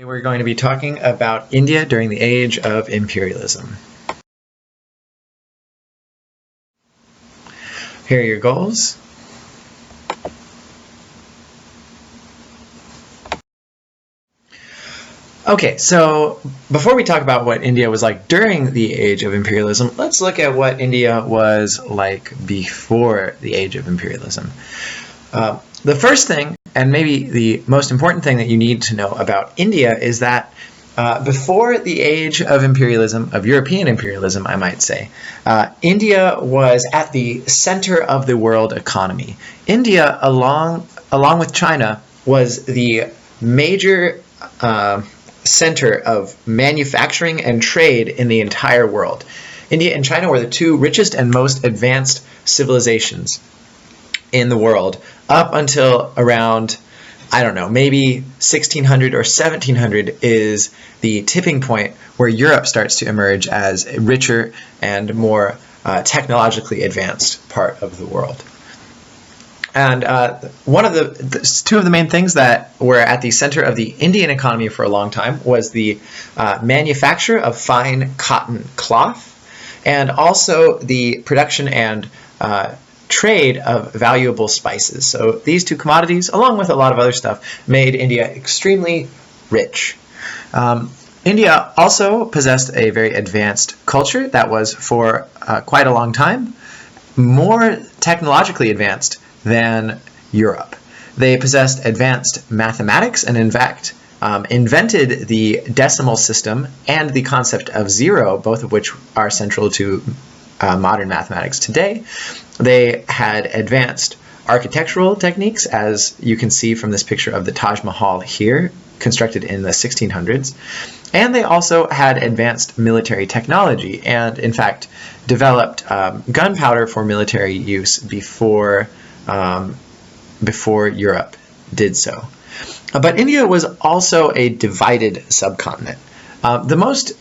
We're going to be talking about India during the age of imperialism. Here are your goals. Okay, so before we talk about what India was like during the age of imperialism, let's look at what India was like before the age of imperialism. The first thing, and maybe the most important thing that you need to know about India, is that before the age of imperialism, of European imperialism, I might say, India was at the center of the world economy. India, along with China, was the major center of manufacturing and trade in the entire world. India and China were the two richest and most advanced civilizations in the world up until around, I don't know, maybe 1600 or 1700 is the tipping point where Europe starts to emerge as a richer and more technologically advanced part of the world. And two of the main things that were at the center of the Indian economy for a long time was the manufacture of fine cotton cloth, and also the production and trade of valuable spices. So these two commodities, along with a lot of other stuff, made India extremely rich. India also possessed a very advanced culture that was, for quite a long time, more technologically advanced than Europe. They possessed advanced mathematics and, in fact, invented the decimal system and the concept of zero, both of which are central to modern mathematics today. They had advanced architectural techniques, as you can see from this picture of the Taj Mahal here, constructed in the 1600s. And they also had advanced military technology and, in fact, developed gunpowder for military use before Europe did so. But India was also a divided subcontinent. The most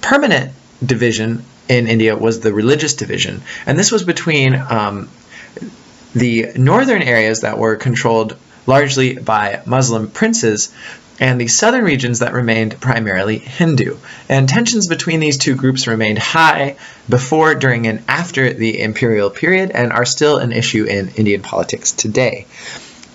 permanent division in India was the religious division, and this was between the northern areas that were controlled largely by Muslim princes and the southern regions that remained primarily Hindu. And tensions between these two groups remained high before, during, and after the imperial period, and are still an issue in Indian politics today.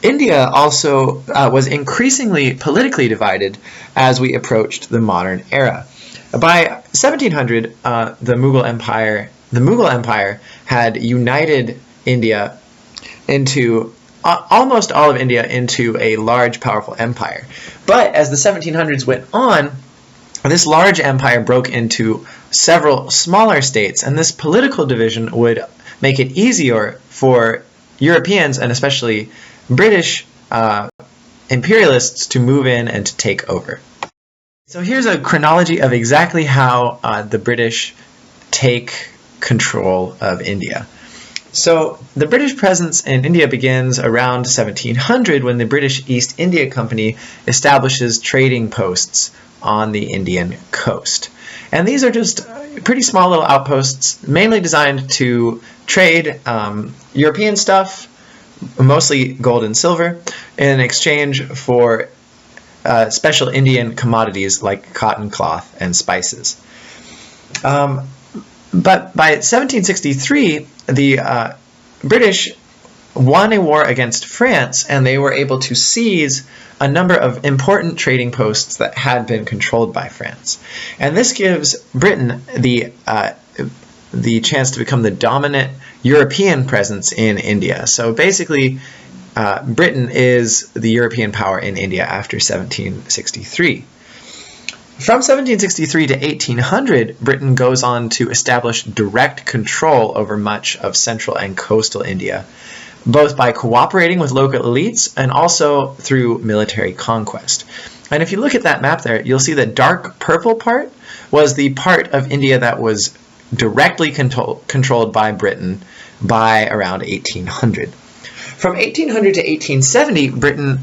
India also was increasingly politically divided as we approached the modern era. By 1700, the Mughal Empire had united India into almost all of India into a large, powerful empire. But as the 1700s went on, this large empire broke into several smaller states, and this political division would make it easier for Europeans, and especially British imperialists, to move in and to take over. So here's a chronology of exactly how the British take control of India. So the British presence in India begins around 1700 when the British East India Company establishes trading posts on the Indian coast. And these are just pretty small little outposts, mainly designed to trade European stuff, mostly gold and silver, in exchange for special Indian commodities like cotton cloth and spices. But by 1763, the British won a war against France, and they were able to seize a number of important trading posts that had been controlled by France. And this gives Britain the chance to become the dominant European presence in India. So basically, Britain is the European power in India after 1763. From 1763 to 1800, Britain goes on to establish direct control over much of central and coastal India, both by cooperating with local elites and also through military conquest. And if you look at that map there, you'll see the dark purple part was the part of India that was directly controlled by Britain by around 1800. From 1800 to 1870, Britain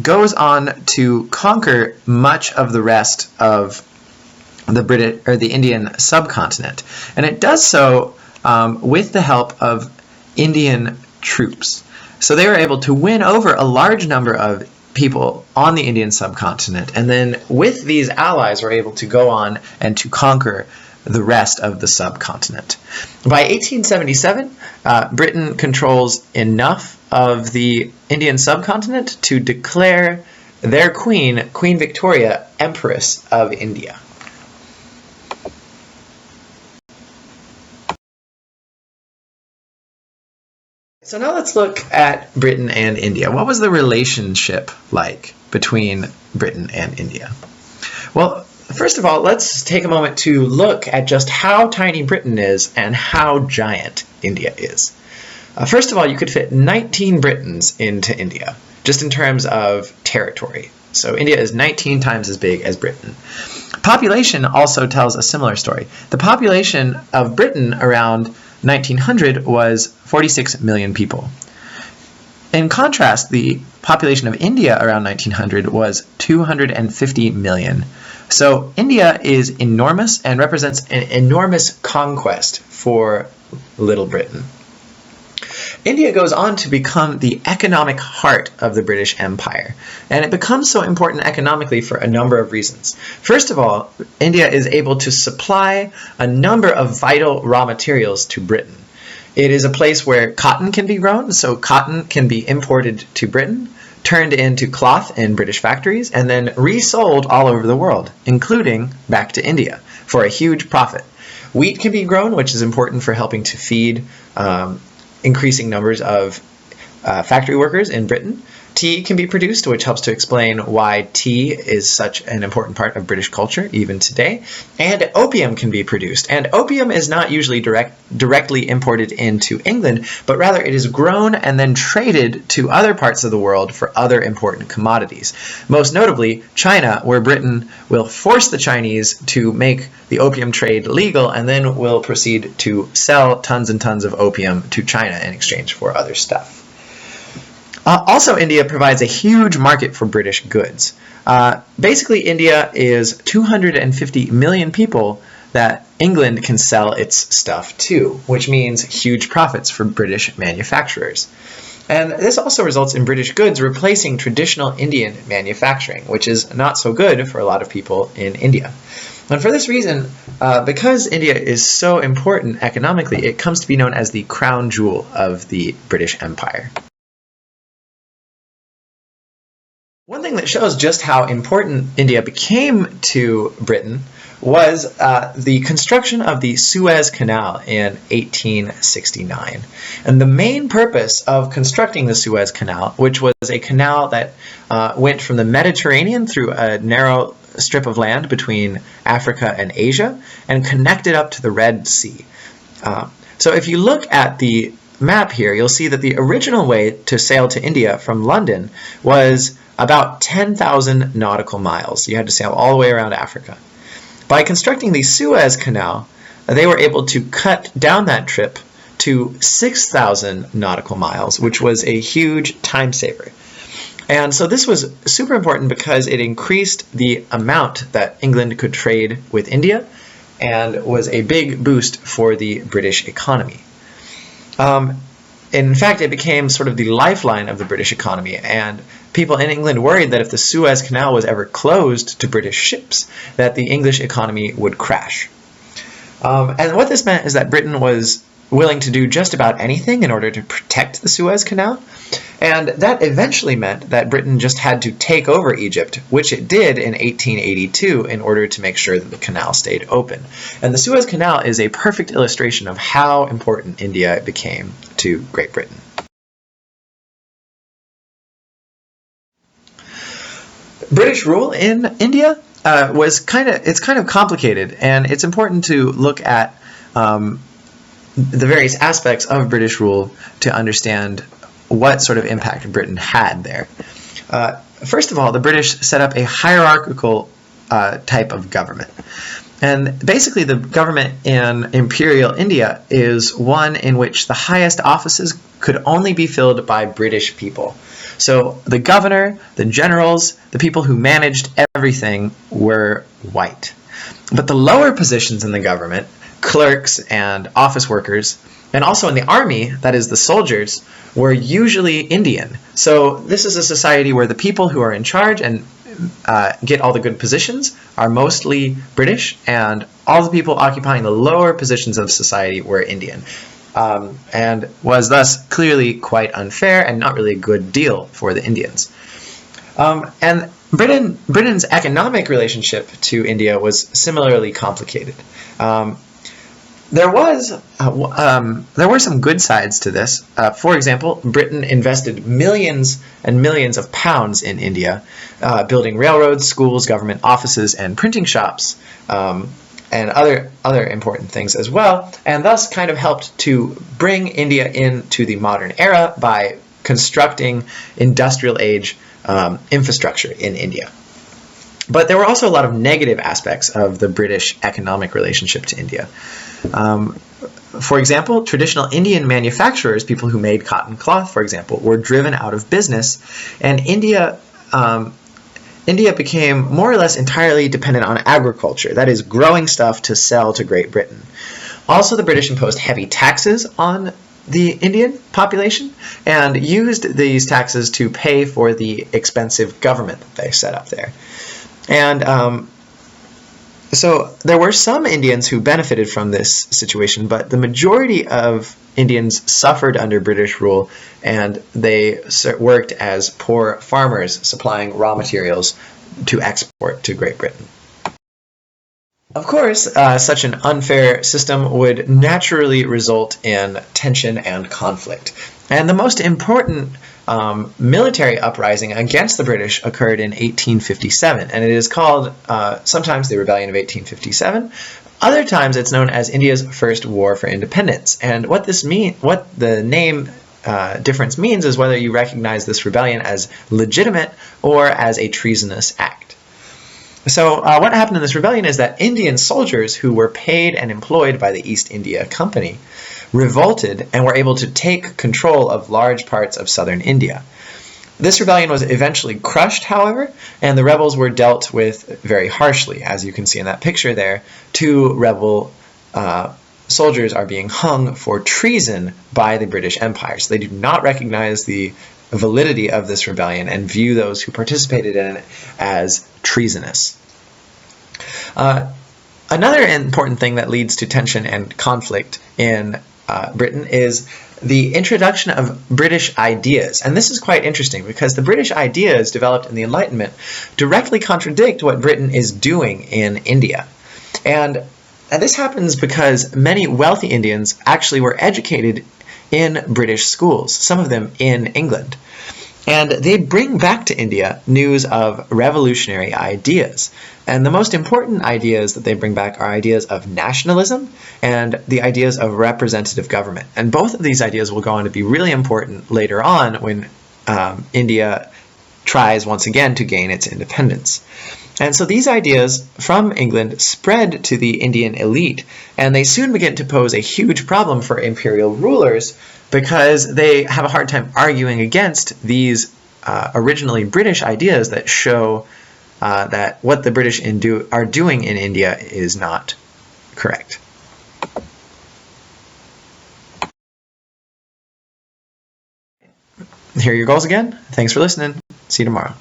goes on to conquer much of the rest of the Indian subcontinent, and it does so with the help of Indian troops. So they were able to win over a large number of people on the Indian subcontinent, and then with these allies were able to go on and to conquer the rest of the subcontinent. By 1877, Britain controls enough of the Indian subcontinent to declare their queen, Queen Victoria, Empress of India. So now let's look at Britain and India. What was the relationship like between Britain and India? Well, first of all, let's take a moment to look at just how tiny Britain is and how giant India is. First of all, you could fit 19 Britons into India, just in terms of territory. So India is 19 times as big as Britain. Population also tells a similar story. The population of Britain around 1900 was 46 million people. In contrast, the population of India around 1900 was 250 million. So India is enormous and represents an enormous conquest for Little Britain. India goes on to become the economic heart of the British Empire, and it becomes so important economically for a number of reasons. First of all, India is able to supply a number of vital raw materials to Britain. It is a place where cotton can be grown, so cotton can be imported to Britain, turned into cloth in British factories, and then resold all over the world, including back to India, for a huge profit. Wheat can be grown, which is important for helping to feed increasing numbers of factory workers in Britain. Tea can be produced, which helps to explain why tea is such an important part of British culture even today. And opium can be produced. And opium is not usually directly imported into England, but rather it is grown and then traded to other parts of the world for other important commodities. Most notably, China, where Britain will force the Chinese to make the opium trade legal and then will proceed to sell tons and tons of opium to China in exchange for other stuff. Also, India provides a huge market for British goods. Basically, India is 250 million people that England can sell its stuff to, which means huge profits for British manufacturers. And this also results in British goods replacing traditional Indian manufacturing, which is not so good for a lot of people in India. And for this reason, because India is so important economically, it comes to be known as the crown jewel of the British Empire. One thing that shows just how important India became to Britain was the construction of the Suez Canal in 1869. And the main purpose of constructing the Suez Canal, which was a canal that went from the Mediterranean through a narrow strip of land between Africa and Asia and connected up to the Red Sea. So if you look at the map here, you'll see that the original way to sail to India from London was about 10,000 nautical miles. You had to sail all the way around Africa. By constructing the Suez Canal, they were able to cut down that trip to 6,000 nautical miles, which was a huge time saver. And so this was super important because it increased the amount that England could trade with India and was a big boost for the British economy. In fact, it became sort of the lifeline of the British economy, and people in England worried that if the Suez Canal was ever closed to British ships, that the English economy would crash. And what this meant is that Britain was willing to do just about anything in order to protect the Suez Canal, and that eventually meant that Britain just had to take over Egypt, which it did in 1882 in order to make sure that the canal stayed open. And the Suez Canal is a perfect illustration of how important India became to Great Britain. British rule in India was kind of complicated, and it's important to look at the various aspects of British rule to understand what sort of impact Britain had there. First of all, the British set up a hierarchical type of government. And basically the government in Imperial India is one in which the highest offices could only be filled by British people. So the governor, the generals, the people who managed everything were white. But the lower positions in the government, clerks and office workers, And also in the army, that is the soldiers, were usually Indian. So this is a society where the people who are in charge and get all the good positions are mostly British, and all the people occupying the lower positions of society were Indian. And was thus clearly quite unfair and not really a good deal for the Indians. And Britain's economic relationship to India was similarly complicated. There were some good sides to this. For example, Britain invested millions and millions of pounds in India, building railroads, schools, government offices, and printing shops, and other important things as well, and thus kind of helped to bring India into the modern era by constructing industrial age infrastructure in India. But there were also a lot of negative aspects of the British economic relationship to India. For example, traditional Indian manufacturers, people who made cotton cloth, for example, were driven out of business, and India became more or less entirely dependent on agriculture, that is, growing stuff to sell to Great Britain. Also, the British imposed heavy taxes on the Indian population and used these taxes to pay for the expensive government that they set up there. And so there were some Indians who benefited from this situation, but the majority of Indians suffered under British rule, and they worked as poor farmers supplying raw materials to export to Great Britain. Of course, such an unfair system would naturally result in tension and conflict. And the most important military uprising against the British occurred in 1857, and it is called sometimes the Rebellion of 1857. Other times it's known as India's First War for Independence. And what the name difference means is whether you recognize this rebellion as legitimate or as a treasonous act. So what happened in this rebellion is that Indian soldiers who were paid and employed by the East India Company revolted and were able to take control of large parts of southern India. This rebellion was eventually crushed, however, and the rebels were dealt with very harshly. As you can see in that picture there, 2 rebel soldiers are being hung for treason by the British Empire. So they do not recognize the validity of this rebellion and view those who participated in it as treasonous. Another important thing that leads to tension and conflict in Britain is the introduction of British ideas. And this is quite interesting because the British ideas developed in the Enlightenment directly contradict what Britain is doing in India. And this happens because many wealthy Indians actually were educated in British schools, some of them in England. And they bring back to India news of revolutionary ideas. And the most important ideas that they bring back are ideas of nationalism and the ideas of representative government. And both of these ideas will go on to be really important later on when India tries once again to gain its independence. And so these ideas from England spread to the Indian elite, and they soon begin to pose a huge problem for imperial rulers because they have a hard time arguing against these originally British ideas that show that what the British are doing in India is not correct. Here are your goals again. Thanks for listening. See you tomorrow.